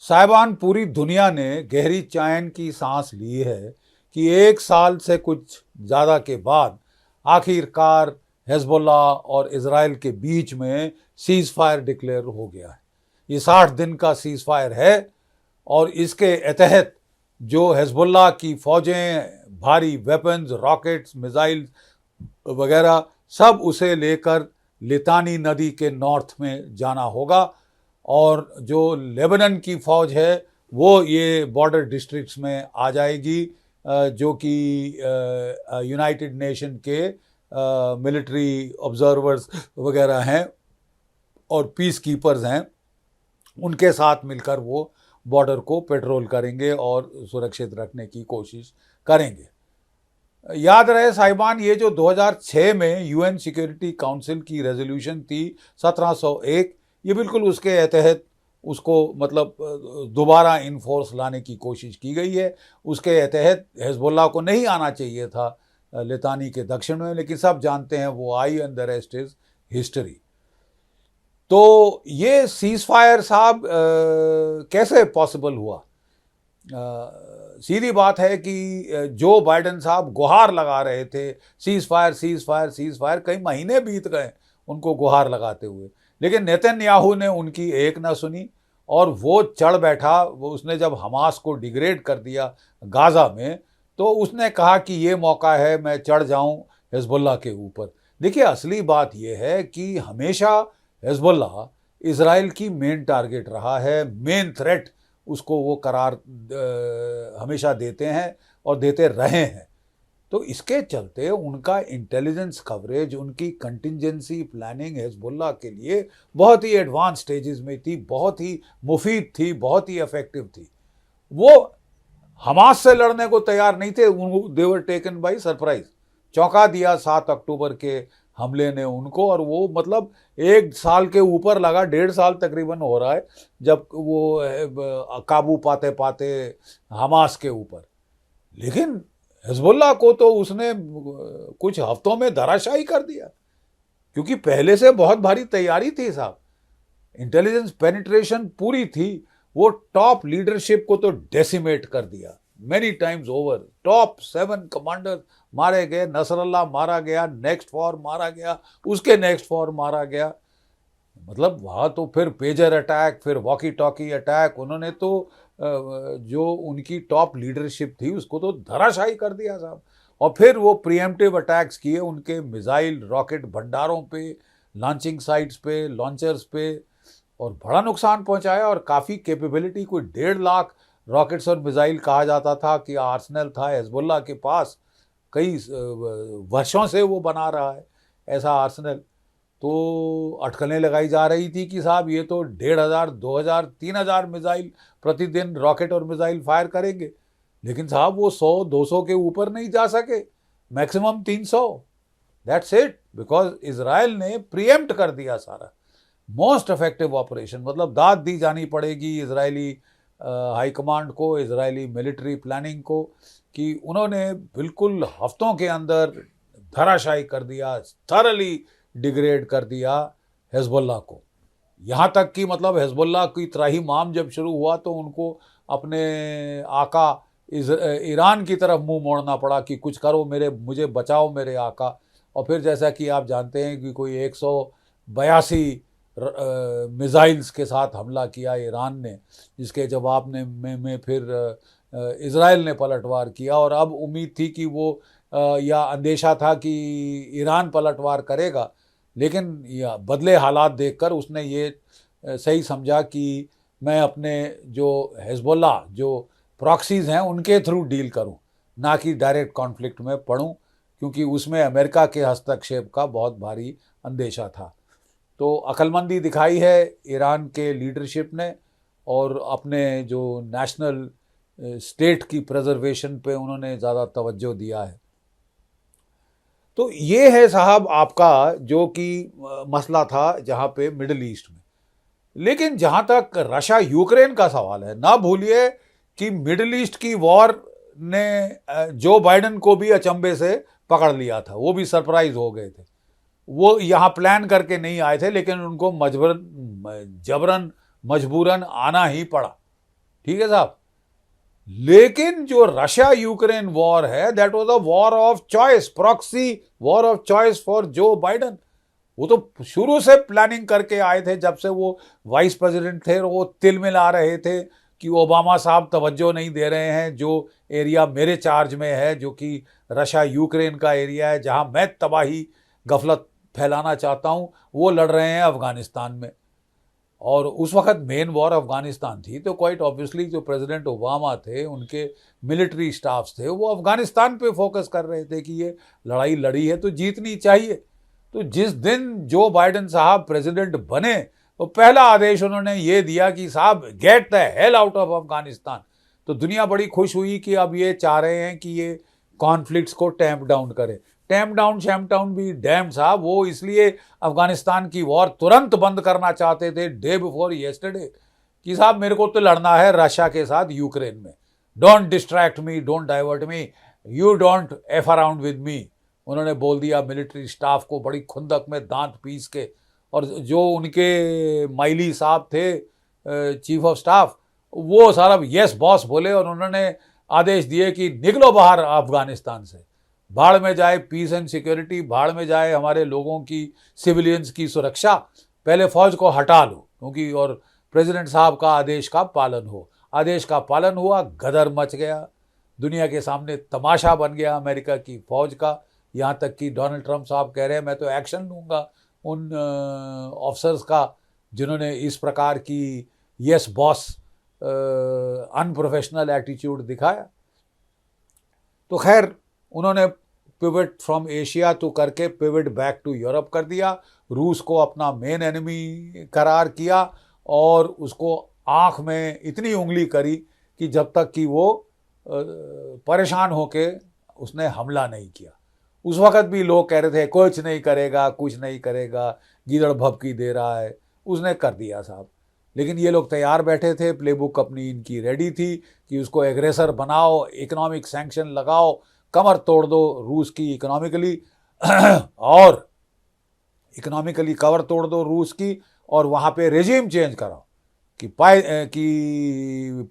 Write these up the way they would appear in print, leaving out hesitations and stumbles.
साहिबान, पूरी दुनिया ने गहरी चैन की सांस ली है कि 1 साल से कुछ ज़्यादा के बाद आखिरकार हिजबुल्लाह और इजराइल के बीच में सीज़ फायर डिक्लेयर हो गया है। ये 60 दिन का सीज़ फायर है और इसके तहत जो हिजबुल्लाह की फ़ौजें भारी वेपन्स, रॉकेट्स, मिसाइल्स वगैरह सब उसे लेकर लितानी नदी के नॉर्थ में जाना होगा और जो लेबनान की फ़ौज है वो ये बॉर्डर डिस्ट्रिक्ट्स में आ जाएगी, जो कि यूनाइटेड नेशन के मिलिट्री ऑब्जर्वर्स वगैरह हैं और पीस कीपर्स हैं, उनके साथ मिलकर वो बॉर्डर को पेट्रोल करेंगे और सुरक्षित रखने की कोशिश करेंगे। याद रहे साहिबान, ये जो 2006 में यूएन सिक्योरिटी काउंसिल की रेजोल्यूशन थी 1701, ये बिल्कुल उसके तहत उसको मतलब दोबारा इन्फोर्स लाने की कोशिश की गई है। उसके तहत हिजबुल्लाह को नहीं आना चाहिए था लितानी के दक्षिण में, लेकिन सब जानते हैं वो I and the rest is history. तो ये सीज फायर साहब कैसे पॉसिबल हुआ? सीधी बात है कि जो बाइडेन साहब गुहार लगा रहे थे cease fire cease fire cease fire, कई महीने बीत गए उनको गुहार लगाते हुए, लेकिन नेतन्याहू ने उनकी एक ना सुनी और वो चढ़ बैठा। वो उसने जब हमास को डिग्रेड कर दिया गाज़ा में, तो उसने कहा कि ये मौका है मैं चढ़ जाऊं हिजबुल्लाह के ऊपर। देखिए, असली बात यह है कि हमेशा हिजबुल्लाह इजराइल की मेन टारगेट रहा है, मेन थ्रेट उसको वो करार हमेशा देते हैं और देते रहे हैं। तो इसके चलते उनका इंटेलिजेंस कवरेज, उनकी कंटिंजेंसी प्लानिंग हिजबुल्लाह के लिए बहुत ही एडवांस स्टेजेस में थी, बहुत ही मुफीद थी, बहुत ही इफेक्टिव थी। वो हमास से लड़ने को तैयार नहीं थे, दे वर टेकन बाय सरप्राइज। चौंका दिया 7 अक्टूबर के हमले ने उनको, और वो मतलब 1 साल के ऊपर लगा, 1.5 साल तकरीबन हो रहा है जब वो काबू पाते पाते हमास के ऊपर। लेकिन हिजबुल्लाह को तो उसने कुछ हफ्तों में धराशायी कर दिया, क्योंकि पहले से बहुत भारी तैयारी थी साहब, इंटेलिजेंस पेनिट्रेशन पूरी थी। वो टॉप लीडरशिप को तो डेसिमेट कर दिया many times over. Top 7 commander मारे गए, नसरल्लाह मारा गया, नेक्स्ट फॉर मारा गया, उसके नेक्स्ट फॉर मारा गया। मतलब वहाँ तो फिर पेजर अटैक, फिर वॉकी टॉकी अटैक, उन्होंने तो जो उनकी टॉप लीडरशिप थी उसको तो धराशायी कर दिया साहब। और फिर वो प्रीएम्प्टिव अटैक्स किए उनके मिसाइल रॉकेट भंडारों पे, लॉन्चिंग साइट्स पे, लॉन्चर्स पे, और बड़ा नुकसान पहुंचाया। और काफ़ी कैपेबिलिटी, कोई 1.5 लाख रॉकेट्स और मिसाइल कहा जाता था कि आर्सेनल था हिजबुल्लाह के पास, कई वर्षों से वो बना रहा है ऐसा आर्सेनल। तो अटकलें लगाई जा रही थी कि साहब ये तो 1,500, 2,000, 3,000 मिसाइल प्रतिदिन रॉकेट और मिसाइल फायर करेंगे, लेकिन साहब वो 100-200 के ऊपर नहीं जा सके, maximum 300। That's it, because Israel ने प्रीएम्प्ट कर दिया सारा। मोस्ट इफेक्टिव ऑपरेशन, मतलब दाद दी जानी पड़ेगी इजरायली हाई कमांड को, इजरायली मिलिट्री प्लानिंग को, कि उन्होंने बिल्कुल हफ्तों के अंदर धराशायी कर दिया, थरली डिग्रेड कर दिया हिजबुल्लाह को। यहाँ तक कि मतलब हिजबुल्लाह की त्राही माम जब शुरू हुआ तो उनको अपने आका ईरान की तरफ मुंह मोड़ना पड़ा कि कुछ करो, मुझे बचाओ मेरे आका। और फिर जैसा कि आप जानते हैं कि कोई 182 मिसाइल्स के साथ हमला किया ईरान ने, जिसके जवाब में फिर इजराइल ने पलटवार किया। और अब उम्मीद थी कि वो या अंदेशा था कि ईरान पलटवार करेगा, लेकिन बदले हालात देखकर उसने ये सही समझा कि मैं अपने जो हिजबुल्लाह जो प्रॉक्सीज़ हैं उनके थ्रू डील करूं, ना कि डायरेक्ट कॉन्फ्लिक्ट में पड़ूं, क्योंकि उसमें अमेरिका के हस्तक्षेप का बहुत भारी अंदेशा था। तो अक्लमंदी दिखाई है ईरान के लीडरशिप ने, और अपने जो नेशनल स्टेट की प्रिजर्वेशन पे उन्होंने ज़्यादा तवज्जो दिया है। तो ये है साहब आपका जो कि मसला था जहाँ पे मिडिल ईस्ट में। लेकिन जहाँ तक रशिया यूक्रेन का सवाल है, ना भूलिए कि मिडिल ईस्ट की वॉर ने जो बाइडेन को भी अचंभे से पकड़ लिया था, वो भी सरप्राइज हो गए थे। वो यहाँ प्लान करके नहीं आए थे, लेकिन उनको जबरन मजबूरन आना ही पड़ा। ठीक है साहब। लेकिन जो रशिया यूक्रेन वॉर है, that was a war of choice, proxy war of choice for जो बाइडन। वो तो शुरू से प्लानिंग करके आए थे, जब से वो वाइस प्रेसिडेंट थे, वो तिल मिला रहे थे कि ओबामा साहब तवज्जो नहीं दे रहे हैं, जो एरिया मेरे चार्ज में है, जो कि रशिया यूक्रेन का एरिया है, जहां मैं तबाही गफलत फैलाना चाहता हूं, वो लड़ रहे हैं अफगानिस्तान में। और उस वक्त मेन वॉर अफगानिस्तान थी, तो क्वाइट ऑब्वियसली जो प्रेसिडेंट ओबामा थे, उनके मिलिट्री स्टाफ्स थे, वो अफगानिस्तान पे फोकस कर रहे थे कि ये लड़ाई लड़ी है तो जीतनी चाहिए। तो जिस दिन जो बाइडन साहब प्रेसिडेंट बने, तो पहला आदेश उन्होंने ये दिया कि साहब get the hell out of Afghanistan. तो दुनिया बड़ी खुश हुई कि अब ये चाह रहे हैं कि ये कॉन्फ्लिक्ट्स को टैंप डाउन करे। टैंप डाउन शैम्प डाउन भी डैम साहब, वो इसलिए अफगानिस्तान की वॉर तुरंत बंद करना चाहते थे डे बिफोर येस्टरडे कि साहब मेरे को तो लड़ना है रशिया के साथ यूक्रेन में, don't distract me, don't divert me, you don't F around with me. उन्होंने बोल दिया मिलिट्री स्टाफ को बड़ी खुंदक में दांत पीस के। और जो उनके माइली साहब थे चीफ ऑफ स्टाफ, वो सारा यस बॉस बोले और उन्होंने आदेश दिए कि निकलो बाहर अफगानिस्तान से, भाड़ में जाए पीस एंड सिक्योरिटी, भाड़ में जाए हमारे लोगों की, सिविलियंस की सुरक्षा, पहले फौज को हटा लो, क्योंकि और प्रेसिडेंट साहब का आदेश का पालन हो। आदेश का पालन हुआ, गदर मच गया, दुनिया के सामने तमाशा बन गया अमेरिका की फौज का। यहाँ तक कि डोनाल्ड ट्रंप साहब कह रहे हैं मैं तो एक्शन लूँगा उन ऑफिसर्स का जिन्होंने इस प्रकार की यस बॉस अनप्रोफेशनल एटीट्यूड दिखाया। तो खैर उन्होंने पिवट फ्रॉम एशिया तो करके पिवट बैक टू यूरोप कर दिया, रूस को अपना मेन एनिमी करार किया और उसको आँख में इतनी उंगली करी कि जब तक कि वो परेशान होके उसने हमला नहीं किया। उस वक़्त भी लोग कह रहे थे कुछ नहीं करेगा, कुछ नहीं करेगा, गीदड़ भभकी दे रहा है, उसने कर दिया साहब। लेकिन ये लोग तैयार बैठे थे, प्लेबुक अपनी इनकी रेडी थी कि उसको एग्रेसर बनाओ, इकोनॉमिक सैंक्शन लगाओ, कमर तोड़ दो रूस की इकोनॉमिकली और इकोनॉमिकली कवर तोड़ दो रूस की, और वहाँ पे रेजिम चेंज कराओ कि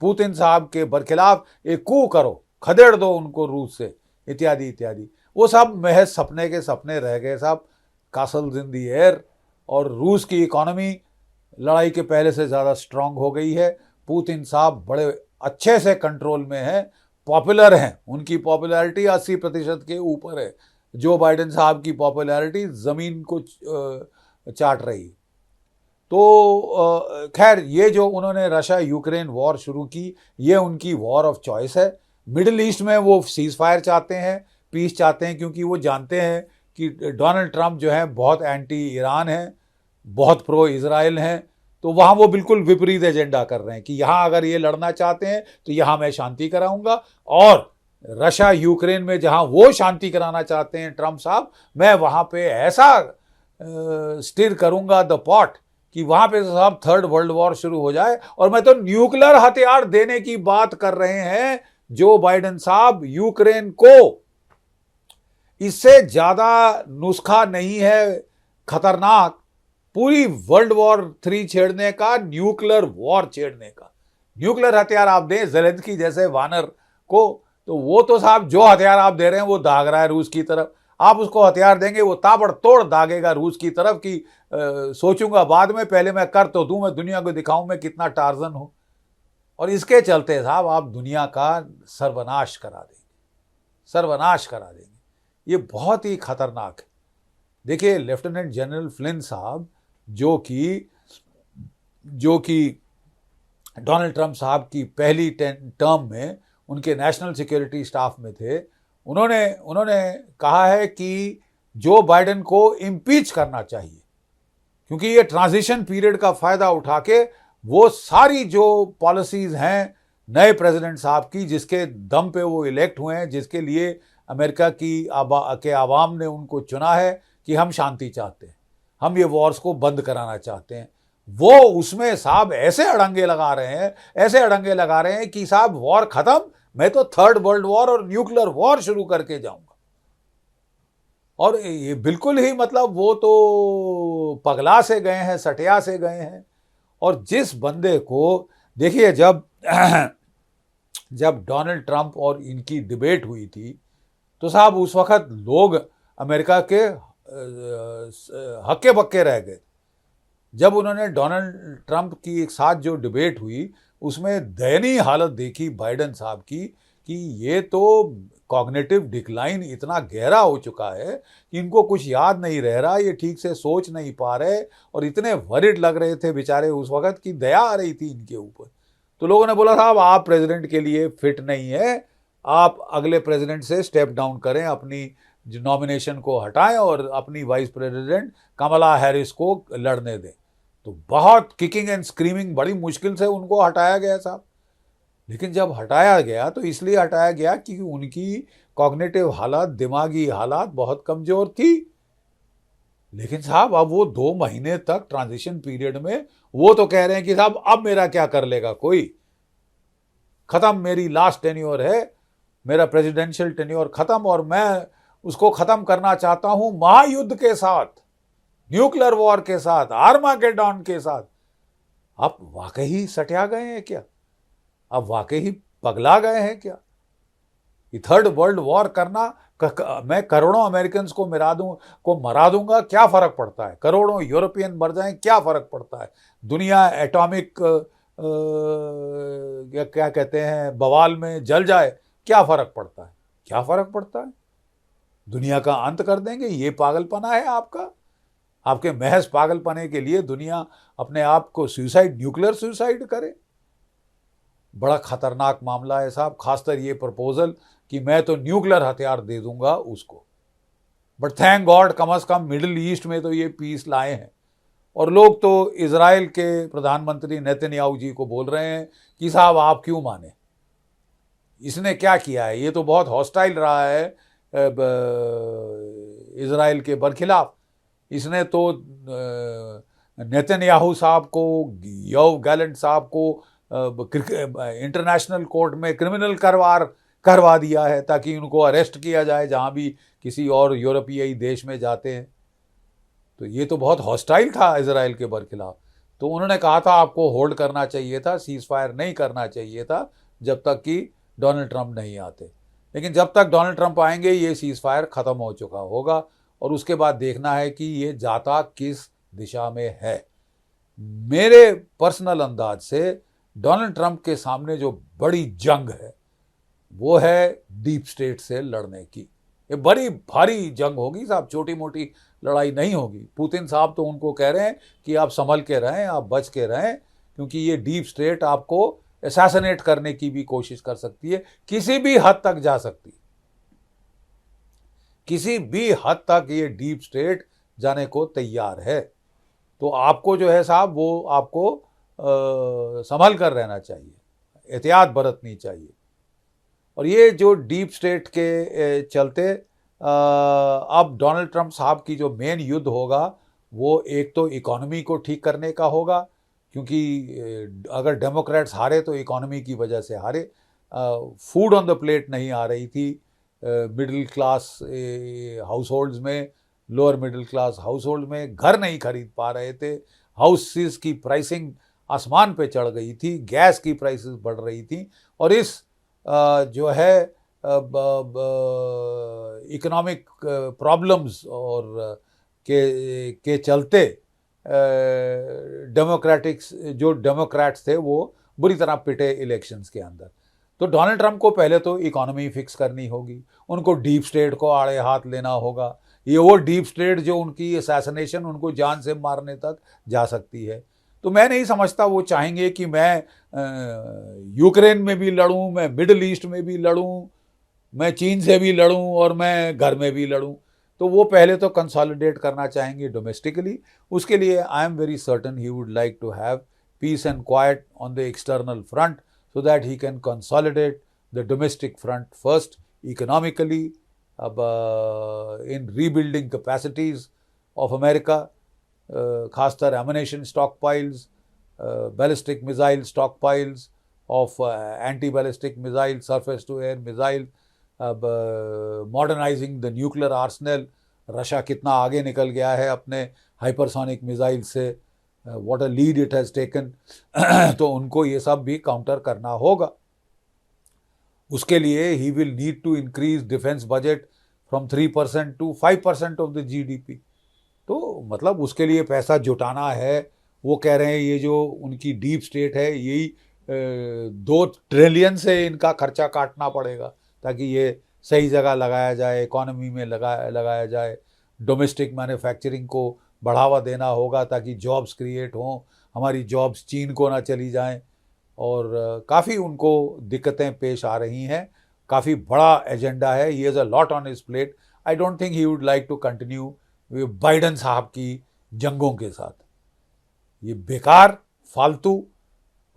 पुतिन साहब के बरखिलाफ एक कू करो, खदेड़ दो उनको रूस से, इत्यादि इत्यादि। वो सब महज सपने के सपने रह गए साहब, कासल्स इन दी एयर। और रूस की इकोनॉमी लड़ाई के पहले से ज़्यादा स्ट्रांग हो गई है। पुतिन साहब बड़े अच्छे से कंट्रोल में हैं, पॉपुलर हैं, उनकी पॉपुलैरिटी 80% के ऊपर है। जो बाइडेन साहब की पॉपुलैरिटी ज़मीन को चाट रही। तो खैर ये जो उन्होंने रशिया यूक्रेन वॉर शुरू की, ये उनकी वॉर ऑफ चॉइस है। मिडिल ईस्ट में वो सीज फायर चाहते हैं, पीस चाहते हैं, क्योंकि वो जानते हैं कि डोनाल्ड ट्रंप जो है बहुत एंटी ईरान है, बहुत प्रो इजराइल हैं। तो वहाँ वो बिल्कुल विपरीत एजेंडा कर रहे हैं कि यहाँ अगर ये लड़ना चाहते हैं तो यहाँ मैं शांति कराऊंगा, और रशिया यूक्रेन में जहाँ वो शांति कराना चाहते हैं ट्रंप साहब, मैं वहाँ पे ऐसा स्टिर करूंगा द पॉट कि वहाँ पे साहब थर्ड वर्ल्ड वॉर शुरू हो जाए। और मैं तो न्यूक्लियर हथियार देने की बात कर रहे हैं जो बाइडेन साहब यूक्रेन को। इससे ज़्यादा नुस्खा नहीं है खतरनाक पूरी वर्ल्ड वॉर 3 छेड़ने का, न्यूक्लियर वॉर छेड़ने का। न्यूक्लियर हथियार आप दें ज़ेलेंस्की जैसे वानर को, तो वो तो साहब जो हथियार आप दे रहे हैं वो दाग रहा है रूस की तरफ। आप उसको हथियार देंगे वो ताबड़तोड़ दागेगा रूस की तरफ कि सोचूंगा बाद में, पहले मैं कर तो दूं, मैं दुनिया को दिखाऊं मैं कितना टार्जन हूं। और इसके चलते साहब आप दुनिया का सर्वनाश करा देंगे, सर्वनाश करा देंगे। ये बहुत ही खतरनाक है। देखिए लेफ्टिनेंट जनरल फ्लिन साहब जो कि डोनाल्ड ट्रंप साहब की पहली टर्म में उनके नेशनल सिक्योरिटी स्टाफ में थे, उन्होंने कहा है कि जो बाइडेन को इम्पीच करना चाहिए, क्योंकि ये ट्रांजिशन पीरियड का फ़ायदा उठा के वो सारी जो पॉलिसीज़ हैं नए प्रेसिडेंट साहब की, जिसके दम पे वो इलेक्ट हुए हैं, जिसके लिए अमेरिका के आवाम ने उनको चुना है कि हम शांति चाहते हैं, हम ये वॉर्स को बंद कराना चाहते हैं, वो उसमें साहब ऐसे अड़ंगे लगा रहे हैं कि साहब वॉर ख़त्म, मैं तो थर्ड वर्ल्ड वॉर और न्यूक्लियर वॉर शुरू करके जाऊंगा। और ये बिल्कुल ही मतलब वो तो पगला से गए हैं, सटिया से गए हैं। और जिस बंदे को देखिए, जब जब डोनाल्ड ट्रंप और इनकी डिबेट हुई थी, तो साहब उस वक्त लोग अमेरिका के हक्के बक्के रह गए। जब उन्होंने डोनाल्ड ट्रंप की एक साथ जो डिबेट हुई, उसमें दयनीय हालत देखी बाइडेन साहब की कि ये तो कॉग्निटिव डिक्लाइन इतना गहरा हो चुका है कि इनको कुछ याद नहीं रह रहा, ये ठीक से सोच नहीं पा रहे, और इतने वरिड लग रहे थे बेचारे उस वक्त की दया आ रही थी इनके ऊपर। तो लोगों ने बोला साहब आप प्रेसिडेंट के लिए फिट नहीं है, आप अगले प्रेसिडेंट से स्टेप डाउन करें, अपनी नॉमिनेशन को हटाएं और अपनी वाइस प्रेसिडेंट कमला हैरिस को लड़ने दें। तो बहुत किकिंग एंड स्क्रीमिंग, बड़ी मुश्किल से उनको हटाया गया साहब। लेकिन जब हटाया गया तो इसलिए हटाया गया कि उनकी कॉग्निटिव हालत, दिमागी हालत बहुत कमजोर थी। लेकिन साहब अब वो 2 महीने तक ट्रांजिशन पीरियड में वो तो कह रहे हैं कि साहब अब मेरा क्या कर लेगा कोई, खत्म, मेरी लास्ट टेन्योर है, मेरा प्रेसिडेंशियल टेन्योर खत्म, और मैं उसको खत्म करना चाहता हूं महायुद्ध के साथ, न्यूक्लियर वॉर के साथ, आर्मागेडॉन के साथ। आप वाकई सटिया गए हैं क्या? आप वाकई पगला गए हैं क्या? ये थर्ड वर्ल्ड वॉर करना, मैं करोड़ों अमेरिकन को मरा दूंगा, क्या फर्क पड़ता है? करोड़ों यूरोपियन मर जाएं, क्या फर्क पड़ता है? दुनिया एटॉमिक क्या कहते हैं बवाल में जल जाए, क्या फर्क पड़ता है? क्या फर्क पड़ता है? दुनिया का अंत कर देंगे, ये पागलपना है आपका? आपके महज पागलपने के लिए दुनिया अपने आप को सुसाइड, न्यूक्लियर सुसाइड करे? बड़ा खतरनाक मामला है साहब, खासकर ये प्रपोजल कि मैं तो न्यूक्लियर हथियार दे दूंगा उसको। बट थैंक गॉड कम से कम मिडिल ईस्ट में तो ये पीस लाए हैं। और लोग तो इजराइल के प्रधानमंत्री नेतन्याहू जी को बोल रहे हैं कि साहब आप क्यों माने, इसने क्या किया है, ये तो बहुत हॉस्टाइल रहा है इजराइल के बरखिलाफ। इसने तो नेतन्याहू साहब को, योव गैलेंट साहब को इंटरनेशनल कोर्ट में क्रिमिनल करवा दिया है ताकि उनको अरेस्ट किया जाए जहां भी किसी और यूरोपीय देश में जाते हैं। तो ये तो बहुत हॉस्टाइल था इजराइल के बरखिलाफ। तो उन्होंने कहा था आपको होल्ड करना चाहिए था, सीज फायर नहीं करना चाहिए था जब तक कि डोनाल्ड ट्रंप नहीं आते। लेकिन जब तक डोनाल्ड ट्रंप आएंगे ये सीज फायर ख़त्म हो चुका होगा, और उसके बाद देखना है कि ये जाता किस दिशा में है। मेरे पर्सनल अंदाज से डोनाल्ड ट्रंप के सामने जो बड़ी जंग है वो है डीप स्टेट से लड़ने की। ये बड़ी भारी जंग होगी साहब, छोटी मोटी लड़ाई नहीं होगी। पुतिन साहब तो उनको कह रहे हैं कि आप संभल के रहें, आप बच के रहें, क्योंकि ये डीप स्टेट आपको असैसिनेट करने की भी कोशिश कर सकती है, किसी भी हद तक जा सकती है, किसी भी हद तक ये डीप स्टेट जाने को तैयार है। तो आपको जो है साहब वो आपको संभल कर रहना चाहिए, एहतियात बरतनी चाहिए। और ये जो डीप स्टेट के चलते अब डोनाल्ड ट्रंप साहब की जो मेन युद्ध होगा वो एक तो इकोनॉमी को ठीक करने का होगा, क्योंकि अगर डेमोक्रेट्स हारे तो इकोनॉमी की वजह से हारे। फूड ऑन द प्लेट नहीं आ रही थी मिडिल क्लास हाउस होल्ड्स में, lower middle class house hold में घर नहीं खरीद पा रहे थे, हाउसेस की प्राइसिंग आसमान पे चढ़ गई थी, गैस की प्राइसेस बढ़ रही थी, और इस जो है इकोनॉमिक प्रॉब्लम्स और के चलते जो डेमोक्रेट्स थे वो बुरी तरह पिटे इलेक्शंस के अंदर। तो डोनाल्ड ट्रंप को पहले तो इकोनॉमी फिक्स करनी होगी, उनको डीप स्टेट को आड़े हाथ लेना होगा। ये वो डीप स्टेट जो उनकी असैसिनेशन, उनको जान से मारने तक जा सकती है। तो मैं नहीं समझता वो चाहेंगे कि मैं यूक्रेन में भी लड़ूं, मैं मिडिल ईस्ट में भी लड़ूं, मैं चीन से भी लड़ूं और मैं घर में भी लड़ूं। तो वो पहले तो कंसोलिडेट करना चाहेंगे डोमेस्टिकली। उसके लिए I am very certain he would like to have peace and quiet on the external front so that he can consolidate the domestic front first economically, in rebuilding capacities of America, खासकर ammunition stockpiles, ballistic missile stockpiles of anti-ballistic missile, surface-to-air missile, modernizing the nuclear arsenal। Russia कितना आगे निकल गया है अपने hypersonic missile से, what a lead it has taken, तो उनको ये सब भी काउंटर करना होगा। उसके लिए he will need to increase defence budget from 3% to 5% of the GDP. तो मतलब उसके लिए पैसा जुटाना है। वो कह रहे हैं ये जो उनकी डीप स्टेट है यही 2 ट्रिलियन से इनका खर्चा काटना पड़ेगा ताकि ये सही जगह लगाया जाए, इकोनॉमी में लगाया जाए, डोमेस्टिक मैन्युफैक्चरिंग को बढ़ावा देना होगा ताकि जॉब्स क्रिएट हों, हमारी जॉब्स चीन को ना चली जाएं। और काफ़ी उनको दिक्कतें पेश आ रही हैं। काफ़ी बड़ा एजेंडा है, he has a lot on his plate. I don't think he would like to continue Biden साहब की जंगों के साथ। ये बेकार, फालतू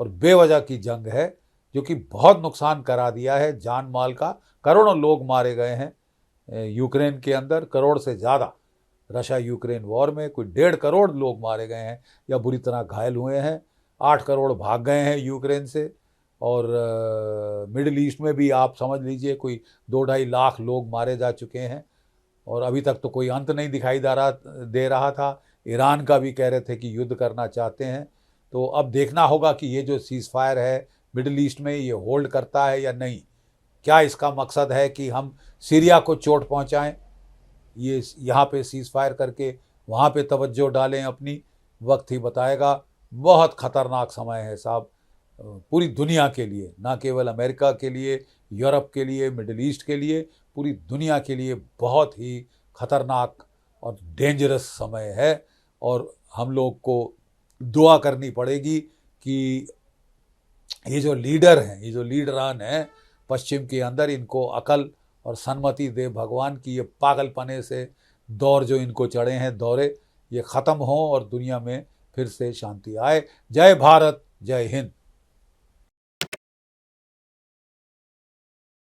और बेवजह की जंग है जो कि बहुत नुकसान करा दिया है, जान माल का। करोड़ों लोग मारे गए हैं यूक्रेन के अंदर, करोड़ से ज़्यादा। रशिया यूक्रेन वॉर में कोई 1.5 करोड़ लोग मारे गए हैं या बुरी तरह घायल हुए हैं। 8 करोड़ भाग गए हैं यूक्रेन से। और मिडिल ईस्ट में भी आप समझ लीजिए कोई 2-2.5 लाख लोग मारे जा चुके हैं और अभी तक तो कोई अंत नहीं दिखाई दे रहा था। ईरान का भी कह रहे थे कि युद्ध करना चाहते हैं। तो अब देखना होगा कि ये जो सीज़ फायर है मिडिल ईस्ट में ये होल्ड करता है या नहीं। क्या इसका मकसद है कि हम सीरिया को चोट पहुंचाएं, ये यहाँ पे सीज़ फायर करके वहाँ पे तवज्जो डालें अपनी? वक्त ही बताएगा। बहुत ख़तरनाक समय है साहब, पूरी दुनिया के लिए, ना केवल अमेरिका के लिए, यूरोप के लिए, मिडिल ईस्ट के लिए, पूरी दुनिया के लिए बहुत ही ख़तरनाक और डेंजरस समय है। और हम लोग को दुआ करनी पड़ेगी कि ये जो लीडर हैं, ये जो लीडरान हैं पश्चिम के अंदर, इनको अकल और सन्मति दे भगवान की ये पागलपने से दौर जो इनको चढ़े हैं दौरे, ये ख़त्म हों और दुनिया में फिर से शांति आए। जय भारत, जय हिंद।